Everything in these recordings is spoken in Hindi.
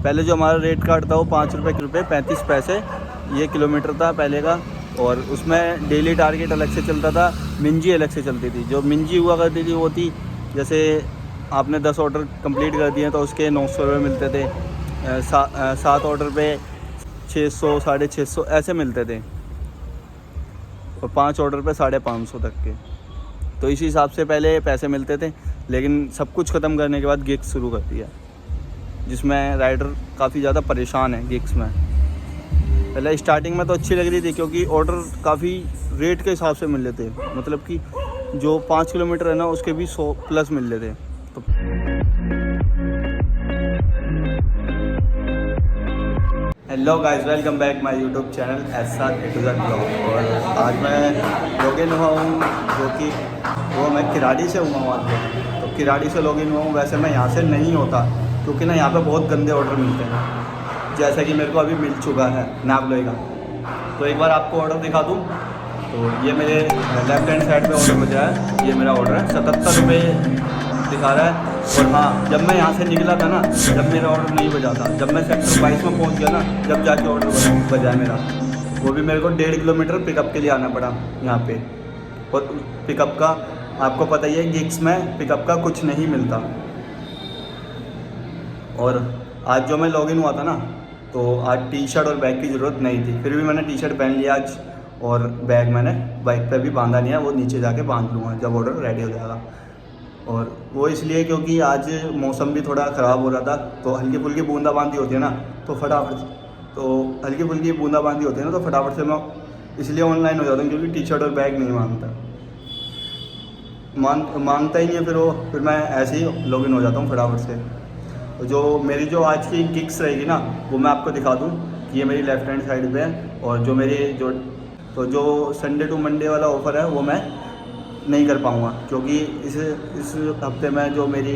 पहले जो हमारा रेट कार्ड था वो 5 रुपये 35 पैसे ये किलोमीटर था पहले का। और उसमें डेली टारगेट अलग से चलता था, मिंजी अलग से चलती थी। जो मिंजी हुआ करती थी वो थी, जैसे आपने 10 ऑर्डर कंप्लीट कर दिए तो उसके 900 रुपये मिलते थे, 7 ऑर्डर पे 600 650 ऐसे मिलते थे, और 5 ऑर्डर पे 550 तक के। तो इसी हिसाब से पहले पैसे मिलते थे। लेकिन सब कुछ ख़त्म करने के बाद गिग्स शुरू कर दिया, जिसमें राइडर काफ़ी ज़्यादा परेशान है गिग्स में। पहले स्टार्टिंग में तो अच्छी लग रही थी, क्योंकि ऑर्डर काफ़ी रेट के हिसाब से मिल रहे थे। मतलब कि जो 5 किलोमीटर है ना उसके भी 100 प्लस मिल रहे थे। तो hello guys, welcome back my YouTube channel SR blog. और आज मैं लॉगिन हुआ हूँ, जो कि वो मैं किराड़ी से हुआ हूँ आज में। तो किराड़ी से लॉगिन हुआ हूँ। वैसे मैं यहाँ से नहीं होता, क्योंकि ना यहाँ पे बहुत गंदे ऑर्डर मिलते हैं, जैसा कि मेरे को अभी मिल चुका है नागलोई का। तो एक बार आपको ऑर्डर दिखा दूँ। तो ये मेरे लेफ्ट हैंड साइड पे ऑर्डर बजा है, ये मेरा ऑर्डर है, 77 रुपये दिखा रहा है। और हाँ, जब मैं यहाँ से निकला था ना, जब मेरा ऑर्डर नहीं बजा था, जब मैं सेक्टर 22 में पहुँच गया ना, जब जाके ऑर्डर बजा है मेरा, वो भी मेरे को 1.5 किलोमीटर पिकअप के लिए आना पड़ा यहाँ पे। और पिकअप का आपको पता ही है, गिग्स में पिकअप का कुछ नहीं मिलता। और आज जो मैं लॉगिन हुआ था ना, तो आज टी शर्ट और बैग की ज़रूरत नहीं थी, फिर भी मैंने टी शर्ट पहन लिया आज। और बैग मैंने बाइक पे भी बांधा नहीं है, वो नीचे जाके बांध लूँगा जब ऑर्डर रेडी हो जाएगा। और वो इसलिए क्योंकि आज मौसम भी थोड़ा ख़राब हो रहा था, तो हल्की फुल्की बूंदाबांदी होती है ना, तो हल्की फुल्की बूंदाबांदी होती है ना, तो फटाफट से मैं इसलिए ऑनलाइन हो जाता हूँ, क्योंकि टी शर्ट और बैग नहीं मांगता ही नहीं है। फिर मैं ऐसे ही लॉगिन हो जाता हूँ फटाफट से। तो जो मेरी जो आज की गिग्स रहेगी ना, वो मैं आपको दिखा दूँ कि ये मेरी लेफ़्ट हैंड साइड पे है। और जो मेरी जो संडे टू मंडे वाला ऑफ़र है वो मैं नहीं कर पाऊँगा, क्योंकि इस हफ्ते में जो मेरी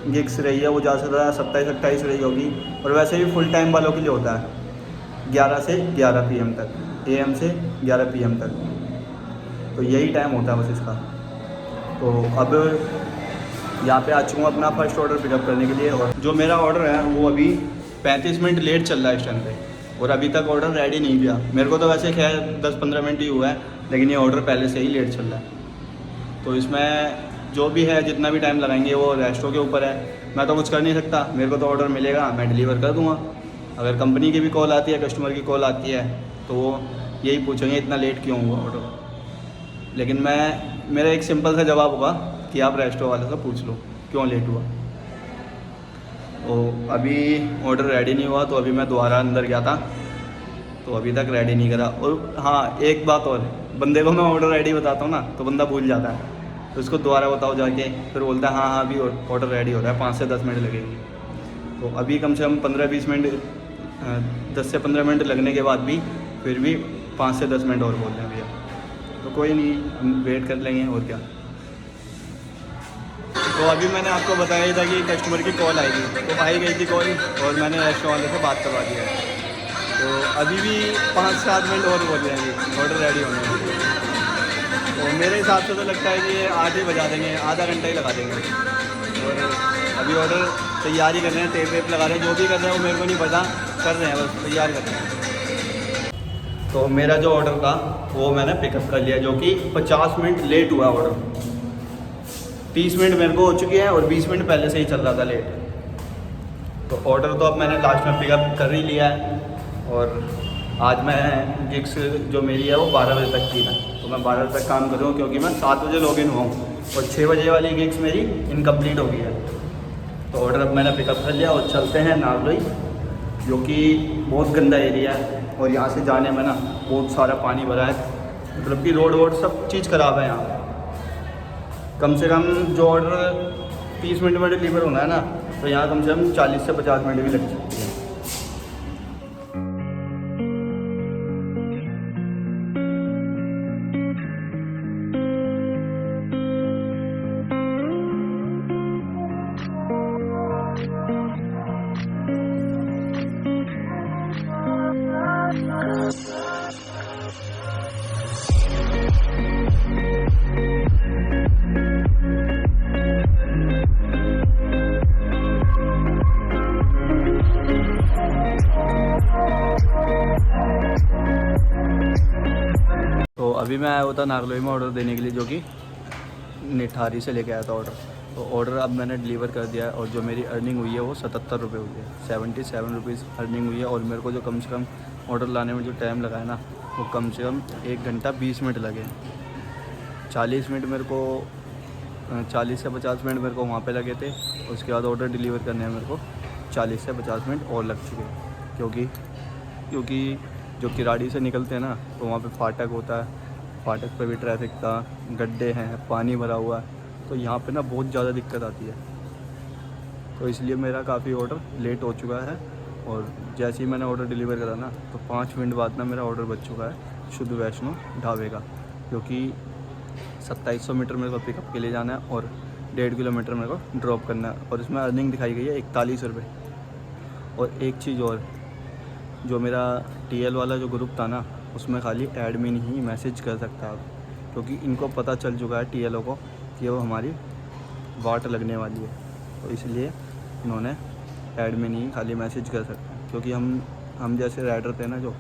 गिग्स रही है वो ज़्यादा से ज़्यादा 27-28 रही होगी। और वैसे भी फुल टाइम वालों के लिए होता है 11 से 11 PM तक, AM से 11 PM तक, तो यही टाइम होता है बस इसका। तो अब यहाँ पे आ चुका हूँ अपना फर्स्ट ऑर्डर पिकअप करने के लिए। और जो मेरा ऑर्डर है वो अभी 35 मिनट लेट चल रहा है इस टाइम पे, और अभी तक ऑर्डर रेडी नहीं किया। मेरे को तो वैसे खैर 10-15 मिनट ही हुआ है, लेकिन ये ऑर्डर पहले से ही लेट चल रहा है। तो इसमें जो भी है, जितना भी टाइम लगाएंगे वो रेस्टों के ऊपर है। मैं तो कुछ कर नहीं सकता, मेरे को तो ऑर्डर मिलेगा, मैं डिलीवर कर दूँगा। अगर कंपनी की भी कॉल आती है, कस्टमर की कॉल आती है, तो वो यही पूछेंगे इतना लेट क्यों हुआ ऑर्डर। लेकिन मेरा एक सिंपल सा जवाब होगा कि आप रेस्टो वाले से पूछ लो क्यों लेट हुआ। तो अभी ऑर्डर रेडी नहीं हुआ, तो अभी मैं दोबारा अंदर गया था, तो अभी तक रेडी नहीं करा। और हाँ, एक बात और, बंदे को मैं ऑर्डर रेडी बताता हूँ ना, तो बंदा भूल जाता है, तो उसको दोबारा बताओ जाके, फिर बोलता है हाँ अभी ऑर्डर रेडी हो रहा है, 5 से 10 मिनट लगेंगे। तो अभी कम से कम 15-20 मिनट, 10 से 15 मिनट लगने के बाद भी फिर भी 5 से 10 मिनट और बोल रहे हैं भैया। तो कोई नहीं, हम वेट कर लेंगे और क्या। तो अभी मैंने आपको बताया ही था कि कस्टमर की कॉल आई थी, तो आई गई थी कॉल, और मैंने रेस्टोरेंट वाले से बात करवा दिया है। तो अभी भी 5-7 मिनट और बोल रहे हैं ऑर्डर रेडी होने में। तो मेरे हिसाब से तो लगता है कि 8 ही बजा देंगे, आधा घंटा ही लगा देंगे। और अभी ऑर्डर तैयारी कर रहे हैं, टेप वेप लगा रहे हैं, जो भी कर रहे हैं वो मेरे को नहीं पता, कर रहे हैं बस तैयार कर रहे हैं। तो मेरा जो ऑर्डर था वो मैंने पिकअप कर लिया, जो कि 50 मिनट लेट हुआ ऑर्डर। 30 मिनट मेरे को हो चुकी है और 20 मिनट पहले से ही चल रहा था लेट। तो ऑर्डर तो अब मैंने लास्ट में पिकअप कर ही लिया है। और आज मैं गिग्स जो मेरी है वो 12 बजे तक की है, तो मैं 12 बजे तक काम कर रहा हूँ, क्योंकि मैं 7 बजे लॉगिन हुआ हूँ और 6 बजे वाली गिग्स मेरी इनकम्प्लीट हो गई है। तो ऑर्डर अब मैंने पिकअप कर लिया और चलते हैं नागलोई, जो कि बहुत गंदा एरिया है। और यहाँ से जाने में ना बहुत सारा पानी भरा है, मतलब कि रोड वोड सब चीज़ ख़राब है यहाँ। कम से कम जो ऑर्डर 30 मिनट में डिलीवर होना है ना, तो यहाँ कम से कम 40 से 50 मिनट भी लग सकती है। अभी मैं आया हुआ था नागलोई में ऑर्डर देने के लिए, जो कि निठारी से लेके आया था ऑर्डर। तो ऑर्डर अब मैंने डिलीवर कर दिया है और जो मेरी अर्निंग हुई है वो 77 रुपये हुई है, 77 रुपीज़ अर्निंग हुई है। और मेरे को जो कम से कम ऑर्डर लाने में जो टाइम लगा है ना, वो कम से कम 1 घंटा 20 मिनट लगे। 40 मिनट मेरे को 40 से 50 मिनट मेरे को वहाँ पे लगे थे। उसके बाद ऑर्डर डिलीवर करने में मेरे को 40 से 50 मिनट और लग चुके हैं, क्योंकि जो किराड़ी से निकलते हैं ना, तो वहाँ पे फाटक होता है, फाटक पे भी ट्रैफिक था, गड्ढे हैं, पानी भरा हुआ है, तो यहाँ पे ना बहुत ज़्यादा दिक्कत आती है। तो इसलिए मेरा काफ़ी ऑर्डर लेट हो चुका है। और जैसे ही मैंने ऑर्डर डिलीवर करा ना, तो 5 मिनट बाद ना मेरा ऑर्डर बच चुका है शुद्ध वैष्णो ढाबे का, जो कि 2700 मीटर मेरे को पिकअप के लिए जाना है और 1.5 किलोमीटर मेरे को ड्रॉप करना है। और इसमें अर्निंग दिखाई गई है 41 रुपये। और एक चीज़ और, जो मेरा TL वाला जो ग्रुप था ना, उसमें खाली एडमिन ही मैसेज कर सकता है, क्योंकि इनको पता चल चुका है TLO को कि वो हमारी वाट लगने वाली है। तो इसलिए इन्होंने एडमिन ही खाली मैसेज कर सकता है, क्योंकि हम जैसे राइडर थे ना जो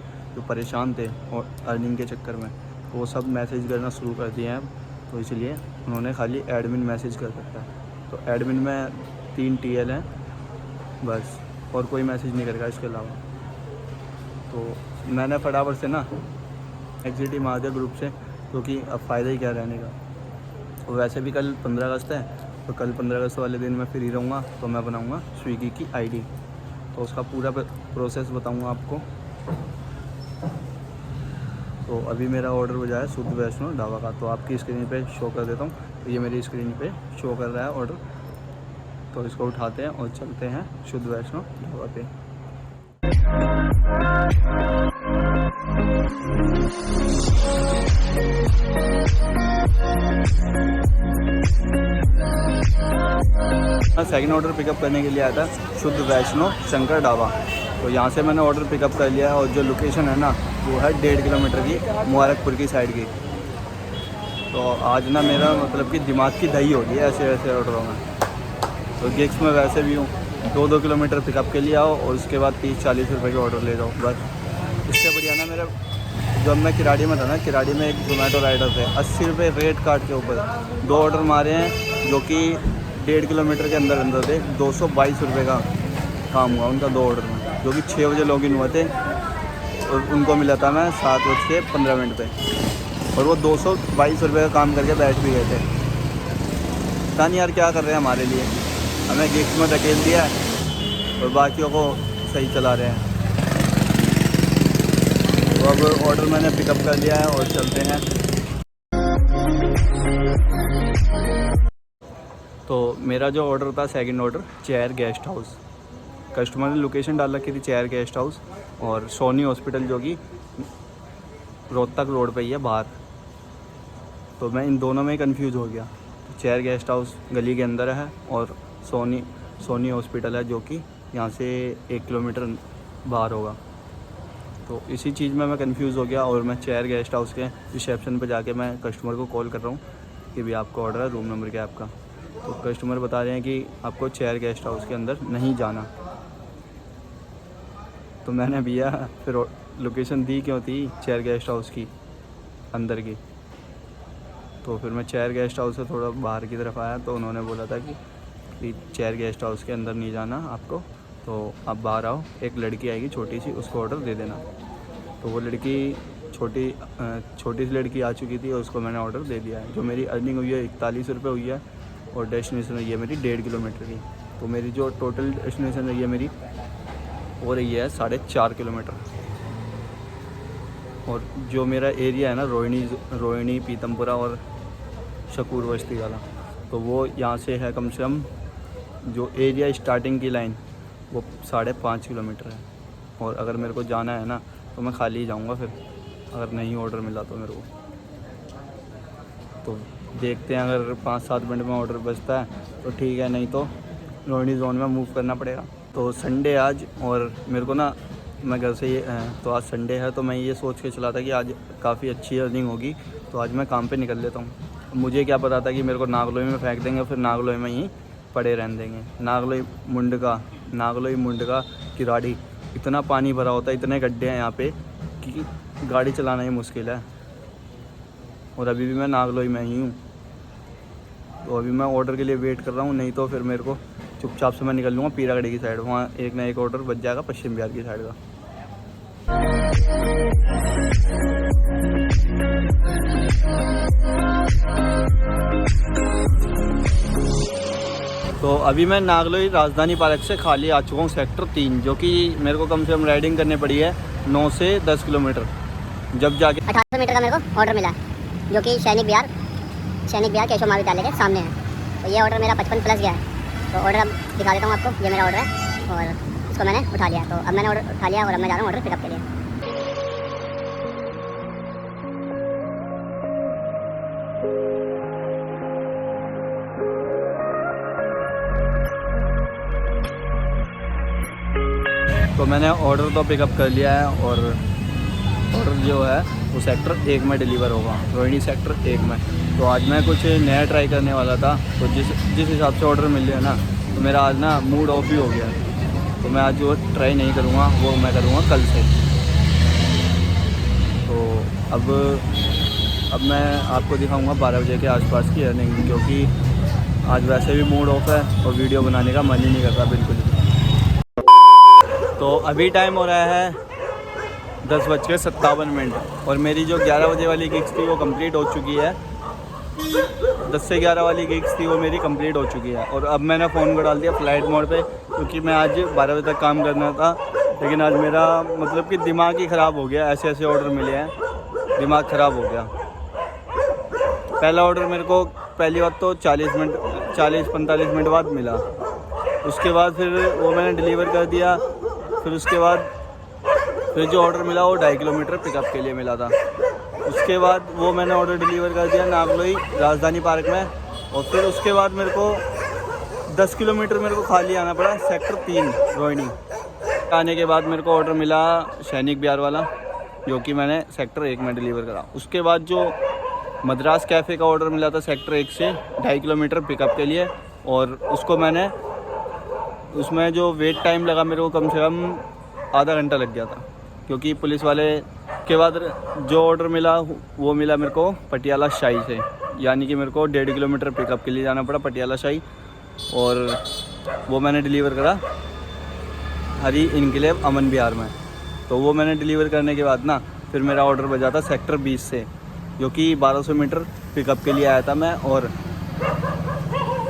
परेशान थे और अर्निंग के चक्कर में, वो सब मैसेज करना शुरू कर दिए हैं। तो इसलिए उन्होंने खाली एडमिन मैसेज कर सकता है। तो एडमिन में 3 TL हैं बस, और कोई मैसेज नहीं करेगा इसके अलावा। तो मैंने फटाफट से ना एग्जिट मार दिया ग्रुप से, क्योंकि अब फ़ायदा ही क्या रहने का। और वैसे भी कल 15 अगस्त है, तो कल 15 अगस्त वाले दिन मैं फ्री रहूँगा, तो मैं बनाऊँगा स्विगी की ID, तो उसका पूरा प्रोसेस बताऊँगा आपको। तो अभी मेरा ऑर्डर बजा है शुद्ध वैष्णो ढाबा का, तो आपकी स्क्रीन पे शो कर देता हूँ। तो ये मेरी स्क्रीन पे शो कर रहा है ऑर्डर, तो इसको उठाते हैं और चलते हैं शुद्ध वैष्णो ढाबा पे। सेकंड ऑर्डर पिकअप करने के लिए आया था शुद्ध वैष्णो शंकर ढाबा। तो यहाँ से मैंने ऑर्डर पिकअप कर लिया है और जो लोकेशन है ना, वो है 1.5 किलोमीटर की, मुबारकपुर की साइड की। तो आज ना मेरा मतलब कि दिमाग की दही हो गई है ऐसे ऐसे ऑर्डरों में। तो गिग्स में वैसे भी हूँ, 2-2 किलोमीटर पिकअप के लिए आओ और उसके बाद 30-40 रुपये के ऑर्डर ले जाओ बस। इससे बढ़िया ना मेरा, जब मैं किराड़ी में था ना, किराड़ी में एक जोमेटो राइडर थे, 80 रुपये रेट कार्ड के ऊपर 2 ऑर्डर मारे हैं, जो कि 1.5 किलोमीटर के अंदर अंदर थे। 222 रुपये का काम हुआ उनका 2 ऑर्डर में, जो कि 6 बजे लॉगिन हुए थे और उनको मिला था मैं 7:15 पे, और वो 222 रुपये का काम करके बैठ भी गए थे। पता नहीं यार क्या कर रहे हैं हमारे लिए, हमें गिफ्ट में धकेल दिया और बाकियों को सही चला रहे हैं। तो अब ऑर्डर मैंने पिकअप कर लिया है और चलते हैं। तो मेरा जो ऑर्डर था second order, chair guest house, customer ने लोकेशन डाल रखी थी चेयर गेस्ट हाउस और सोनी हॉस्पिटल, जो कि रोहतक रोड पे ही है बाहर। तो मैं इन दोनों में ही कंफ्यूज हो गया। चेयर गेस्ट हाउस गली के अंदर है और सोनी हॉस्पिटल है, जो कि यहाँ से 1 किलोमीटर बाहर होगा। तो इसी चीज़ में मैं कंफ्यूज हो गया और मैं चेयर गेस्ट हाउस के रिसेप्शन पे जाके मैं कस्टमर को कॉल कर रहा हूँ कि भी आपका ऑर्डर है, रूम नंबर क्या है आपका। तो कस्टमर बता रहे हैं कि आपको चेयर गेस्ट हाउस के अंदर नहीं जाना। तो मैंने भैया फिर लोकेशन दी क्यों थी चेयर गेस्ट हाउस की अंदर की। तो फिर मैं चेयर गेस्ट हाउस से थोड़ा बाहर की तरफ आया, तो उन्होंने बोला था कि चेयर गेस्ट हाउस के अंदर नहीं जाना आपको, तो आप बाहर आओ, एक लड़की आएगी छोटी सी, उसको ऑर्डर दे देना। तो वो लड़की छोटी सी लड़की आ चुकी थी और उसको मैंने ऑर्डर दे दिया है। जो मेरी अर्निंग हुई है 41 रुपये हुई है और डेस्टिनेशन हुई है मेरी 1.5 किलोमीटर की। तो मेरी जो टोटल डेस्टिनेशन रही है मेरी वो रही है 4.5 किलोमीटर। और जो मेरा एरिया है ना, रोहिणी पीतमपुरा और शकूर बस्ती वाला, तो वो यहाँ से है कम से कम, जो एरिया स्टार्टिंग की लाइन वो 5.5 किलोमीटर है। और अगर मेरे को जाना है ना, तो मैं खाली ही जाऊँगा फिर, अगर नहीं ऑर्डर मिला तो मेरे को। तो देखते हैं, अगर 5-7 मिनट में ऑर्डर बचता है तो ठीक है, नहीं तो रोहिणी जोन में मूव करना पड़ेगा। तो संडे आज, और मेरे को ना, मैं घर से तो आज संडे है, तो मैं ये सोच के चला था कि आज काफ़ी अच्छी अर्निंग होगी, तो आज मैं काम पे निकल लेता हूँ। मुझे क्या पता था कि मेरे को नागलोई में फेंक देंगे, फिर नागलोई में ही पड़े रहने देंगे। नागलोई मुंडका किराड़ी, इतना पानी भरा होता है, इतने गड्ढे हैं यहाँ पे कि गाड़ी चलाना ही मुश्किल है। और अभी भी मैं नागलोई में ही हूँ। तो अभी मैं ऑर्डर के लिए वेट कर रहा हूँ, नहीं तो फिर मेरे को चुपचाप से मैं निकल लूँगा पीरागढ़ी की साइड। वहाँ एक ना एक ऑर्डर बच जाएगा पश्चिम बिहार की साइड का। तो अभी मैं नागलोई राजधानी पार्क से खाली आ चुका हूँ सेक्टर 3, जो कि मेरे को कम से कम राइडिंग करनी पड़ी है 9 से 10 किलोमीटर। जब जाके 1800 मीटर का मेरे को ऑर्डर मिला है, जो कि सैनिक बिहार केशव महाविद्यालय के सामने है। तो ये ऑर्डर मेरा 55+ गया है। तो ऑर्डर अब दिखा देता हूँ आपको। ये मेरा ऑर्डर है और इसको मैंने उठा लिया। तो अब मैंने ऑर्डर उठा लिया और अब मैं जा रहा हूँ ऑर्डर पिकअप के लिए। तो मैंने ऑर्डर तो पिकअप कर लिया है और ऑर्डर जो है वो सेक्टर 1 में डिलीवर होगा, रोहिणी सेक्टर 1 में। तो आज मैं कुछ नया ट्राई करने वाला था। तो जिस हिसाब से ऑर्डर मिल गया ना, तो मेरा आज ना मूड ऑफ ही हो गया। तो मैं आज जो ट्राई नहीं करूँगा वो मैं करूँगा कल से। तो अब मैं आपको दिखाऊँगा 12 बजे के आसपास की अर्निंग, क्योंकि आज वैसे भी मूड ऑफ है और वीडियो बनाने का मन ही नहीं कर रहा बिल्कुल भी। तो अभी टाइम हो रहा है 10:57 और मेरी जो 11 बजे वाली गिग्स थी वो कंप्लीट हो चुकी है। 10 से 11 वाली गिग्स थी वो मेरी कंप्लीट हो चुकी है। और अब मैंने फ़ोन को डाल दिया फ्लाइट मोड पे, क्योंकि मैं आज 12 बजे तक काम करना था। लेकिन आज मेरा मतलब कि दिमाग ही ख़राब हो गया, ऐसे ऐसे ऑर्डर मिले हैं, दिमाग ख़राब हो गया। पहला ऑर्डर मेरे को पहली बात तो 40-45 मिनट बाद मिला। उसके बाद फिर वो मैंने डिलीवर कर दिया। फिर उसके बाद फिर जो ऑर्डर मिला वो 2.5 किलोमीटर पिकअप के लिए मिला था। उसके बाद वो मैंने ऑर्डर डिलीवर कर दिया नागलोई राजधानी पार्क में। और फिर उसके बाद मेरे को 10 किलोमीटर मेरे को खाली आना पड़ा सेक्टर 3 रोहिणी। आने के बाद मेरे को ऑर्डर मिला सैनिक बिहार वाला, जो कि मैंने सेक्टर 1 में डिलीवर करा। उसके बाद जो मद्रास कैफ़े का ऑर्डर मिला था सेक्टर 1 से 2.5 किलोमीटर पिकअप के लिए, और उसको मैंने उसमें जो वेट टाइम लगा मेरे को कम से कम आधा घंटा लग गया था, क्योंकि पुलिस वाले के बाद जो ऑर्डर मिला वो मिला मेरे को पटियाला शाही से, यानी कि मेरे को 1.5 किलोमीटर पिकअप के लिए जाना पड़ा पटियाला शाही। और वो मैंने डिलीवर करा हरी इनकलेव अमन बिहार में। तो वो मैंने डिलीवर करने के बाद ना फिर मेरा ऑर्डर बजा था सेक्टर 20 से, जो कि 1200 मीटर पिकअप के लिए आया था मैं, और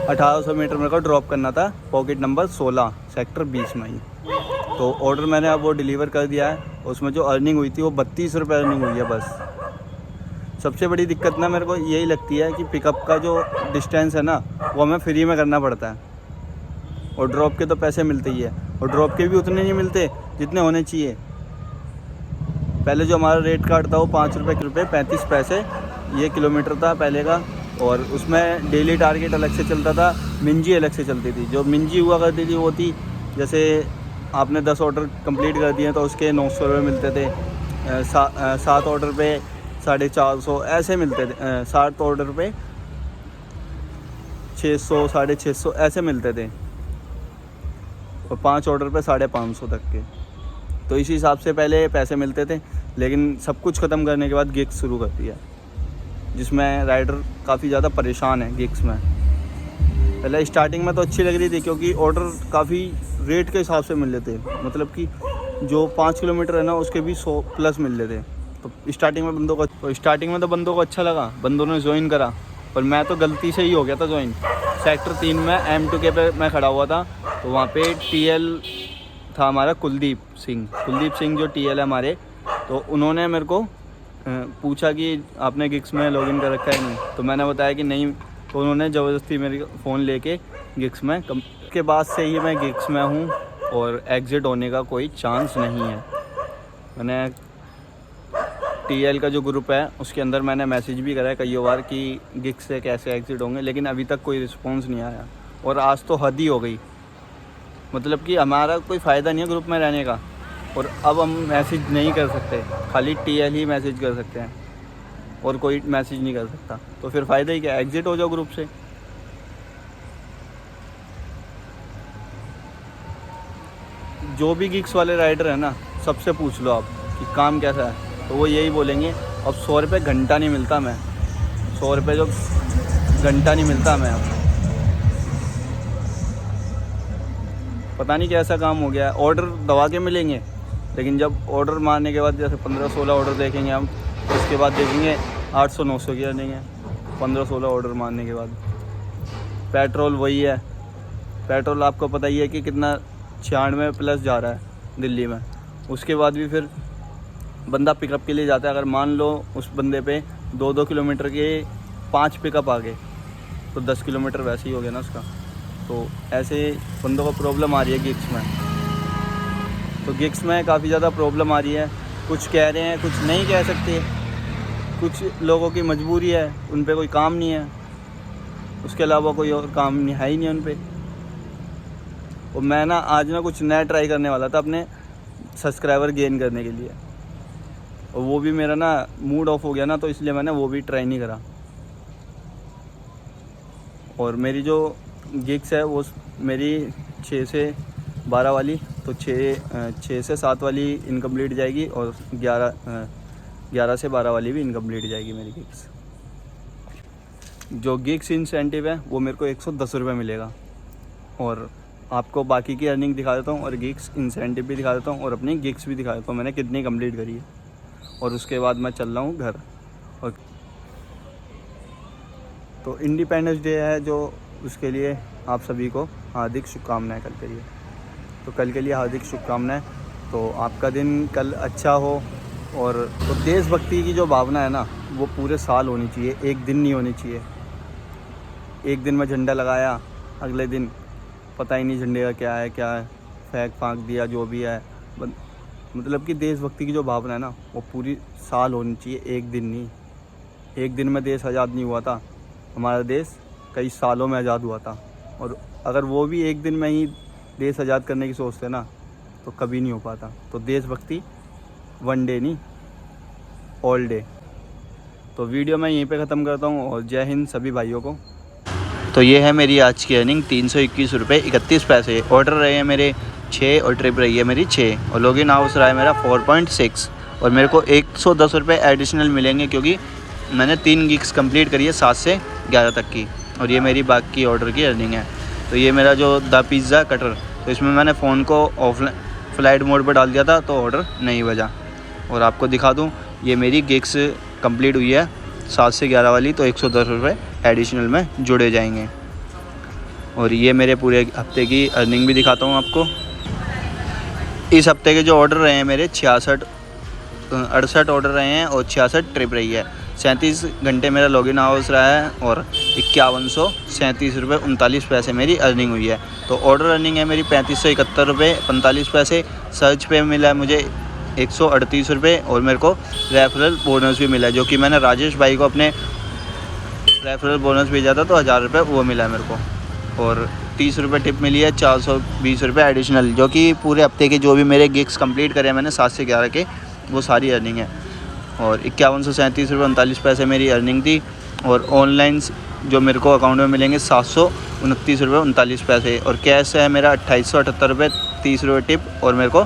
1800 मीटर मेरे को ड्रॉप करना था पॉकेट नंबर 16 सेक्टर 20 में ही। तो ऑर्डर मैंने अब वो डिलीवर कर दिया है। उसमें जो अर्निंग हुई थी वो 32 रुपये अर्निंग हुई है बस। सबसे बड़ी दिक्कत ना मेरे को यही लगती है कि पिकअप का जो डिस्टेंस है ना वो हमें फ्री में करना पड़ता है, और ड्रॉप के तो पैसे मिलते ही है, और ड्रॉप के भी उतने नहीं मिलते जितने होने चाहिए। पहले जो हमारा रेट कार्ड था वो 5 रुपये 35 पैसे ये किलोमीटर था पहले का, और उसमें डेली टारगेट अलग से चलता था, मिंजी अलग से चलती थी। जो मिंजी हुआ करती थी वो थी जैसे आपने 10 ऑर्डर कंप्लीट कर दिए तो उसके 900 रुपये मिलते थे, 7 ऑर्डर पे 450 ऐसे मिलते थे, 7 ऑर्डर पे 600 650 ऐसे मिलते थे, और 5 ऑर्डर पे 550 तक के। तो इसी हिसाब से पहले पैसे मिलते थे। लेकिन सब कुछ ख़त्म करने के बाद गिग्स शुरू कर दिया, जिसमें राइडर काफ़ी ज़्यादा परेशान है गिग्स में। पहले स्टार्टिंग में तो अच्छी लग रही थी, क्योंकि ऑर्डर काफ़ी रेट के हिसाब से मिल रहे थे, मतलब कि जो 5 किलोमीटर है ना उसके भी 100 प्लस मिल रहे थे। तो स्टार्टिंग में बंदों को अच्छा लगा, बंदों ने ज्वाइन करा, पर मैं तो गलती से ही हो गया था ज्वाइन। सेक्टर 3 में M2K पे मैं खड़ा हुआ था, तो वहाँ पे TL था हमारा कुलदीप सिंह जो TL है हमारे। तो उन्होंने मेरे को पूछा कि आपने गिग्स में लॉगिन कर रखा है नहीं, तो मैंने बताया कि नहीं। तो उन्होंने ज़बरदस्ती मेरी फ़ोन लेके गिग्स में के बाद से ही मैं गिग्स में हूँ, और एग्ज़िट होने का कोई चांस नहीं है। मैंने TL का जो ग्रुप है उसके अंदर मैंने मैसेज भी करा है कई बार कि गिग्स से कैसे एग्ज़िट होंगे, लेकिन अभी तक कोई रिस्पॉन्स नहीं आया। और आज तो हद ही हो गई, मतलब कि हमारा कोई फ़ायदा नहीं है ग्रुप में रहने का, और अब हम मैसेज नहीं कर सकते, खाली TL ही मैसेज कर सकते हैं और कोई मैसेज नहीं कर सकता। तो फिर फ़ायदा ही क्या, एग्ज़िट हो जाओ ग्रुप से। जो भी गिग्स वाले राइडर है ना, सबसे पूछ लो आप कि काम कैसा है, तो वो यही बोलेंगे अब 100 रुपये घंटा नहीं मिलता मैं, 100 रुपये जो घंटा नहीं मिलता हमें अब। पता नहीं कैसा काम हो गया। ऑर्डर दबा के मिलेंगे, लेकिन जब ऑर्डर मारने के बाद जैसे 15-16 ऑर्डर देखेंगे हम, तो उसके बाद देखेंगे 800-900 की अर्निंग है 15-16 ऑर्डर मारने के बाद। पेट्रोल वही है, पेट्रोल आपको पता ही है कि कितना 96+ जा रहा है दिल्ली में। उसके बाद भी फिर बंदा पिकअप के लिए जाता है। अगर मान लो उस बंदे पे 2-2 किलोमीटर के 5 पिकअप आ गए तो 10 किलोमीटर वैसे ही हो गया ना उसका। तो ऐसे बंदों को प्रॉब्लम आ रही है गिग्स में। तो गिग्स में काफ़ी ज़्यादा प्रॉब्लम आ रही है। कुछ कह रहे हैं, कुछ नहीं कह सकते, कुछ लोगों की मजबूरी है, उन पे कोई काम नहीं है, उसके अलावा कोई और काम नहीं है ही नहीं उन पे। और मैं ना आज ना कुछ नया ट्राई करने वाला था अपने सब्सक्राइबर गेन करने के लिए, और वो भी मेरा ना मूड ऑफ हो गया ना, तो इसलिए मैंने वो भी ट्राई नहीं करा। और मेरी जो गिग्स है वो मेरी 6 से 12 वाली, तो 6 से 7 वाली इनकम्प्लीट जाएगी, और 11 से 12 वाली भी इनकम्प्लीट जाएगी मेरी गिग्स। जो गिग्स इंसेंटिव है वो मेरे को 110 रुपये मिलेगा। और आपको बाकी की अर्निंग दिखा देता हूँ, और गिग्स इंसेंटिव भी दिखा देता हूँ, और अपनी गिग्स भी दिखा देता हूँ मैंने कितनी कंप्लीट करी है। और उसके बाद मैं चल रहा हूँ घर। और तो इंडिपेंडेंस डे है जो, उसके लिए आप सभी को हार्दिक शुभकामनाएं कल के लिए। तो कल के लिए हार्दिक शुभकामनाएं। तो आपका दिन कल अच्छा हो। और तो देशभक्ति की जो भावना है ना, वो पूरे साल होनी चाहिए, एक दिन नहीं होनी चाहिए। एक दिन में झंडा लगाया, अगले दिन पता ही नहीं झंडे का क्या है, फेंक फाँक दिया, जो भी है। मतलब कि देशभक्ति की जो भावना है ना, वो पूरी साल होनी चाहिए, एक दिन नहीं। एक दिन में देश आज़ाद नहीं हुआ था, हमारा देश कई सालों में आज़ाद हुआ था। और अगर वो भी एक दिन में ही देश आज़ाद करने की सोचते ना, तो कभी नहीं हो पाता। तो देशभक्ति वन डे नहीं, ऑल डे। तो वीडियो मैं यहीं पे ख़त्म करता हूँ, और जय हिंद सभी भाइयों को। तो ये है मेरी आज की अर्निंग 321 रुपये 31 पैसे। ऑर्डर रहे हैं मेरे 6, और ट्रिप रही है मेरी 6, और लॉगिन हाउस रहा है मेरा 4.6। और मेरे को 110 रुपये एडिशनल मिलेंगे, क्योंकि मैंने 3 गिग्स कंप्लीट करी है 7 से 11 तक की। और ये मेरी बाकी ऑर्डर की अर्निंग है। तो ये मेरा जो द पिज़्ज़ा कटर, तो इसमें मैंने फ़ोन को ऑफलाइन फ्लाइट मोड पर डाल दिया था, तो ऑर्डर नहीं बजा। और आपको दिखा दूँ, ये मेरी गिग्स कंप्लीट हुई है 7 से 11 वाली, तो 110 रुपये एडिशनल में जुड़े जाएंगे। और ये मेरे पूरे हफ्ते की अर्निंग भी दिखाता हूँ आपको। इस हफ्ते के जो ऑर्डर रहे हैं मेरे 68 ऑर्डर रहे हैं, और 66 ट्रिप रही है। 37 घंटे मेरा लॉगिन आवर्स रहा है, और 5137 रुपये 39 पैसे मेरी अर्निंग हुई है। तो ऑर्डर अर्निंग है मेरी 3571 रुपये 45 पैसे। सर्च पे मिला है मुझे 138 रुपये, और मेरे को रेफरल बोनस भी मिला है, जो कि मैंने राजेश भाई को अपने रेफरल बोनस भेजा था, तो 1000 रुपये वो मिला है मेरे को। और 30 रुपये टिप मिली है, 420 रुपये एडिशनल, जो कि पूरे हफ्ते के जो भी मेरे गिग्स कंप्लीट करे मैंने 7 से 11 के, वो सारी अर्निंग है। और 5137 रुपये 39 पैसे मेरी अर्निंग थी। और ऑनलाइन जो मेरे को अकाउंट में मिलेंगे 729 रुपये 39 पैसे। और कैश है मेरा 2878 रुपये 30 रुपये टिप, और मेरे को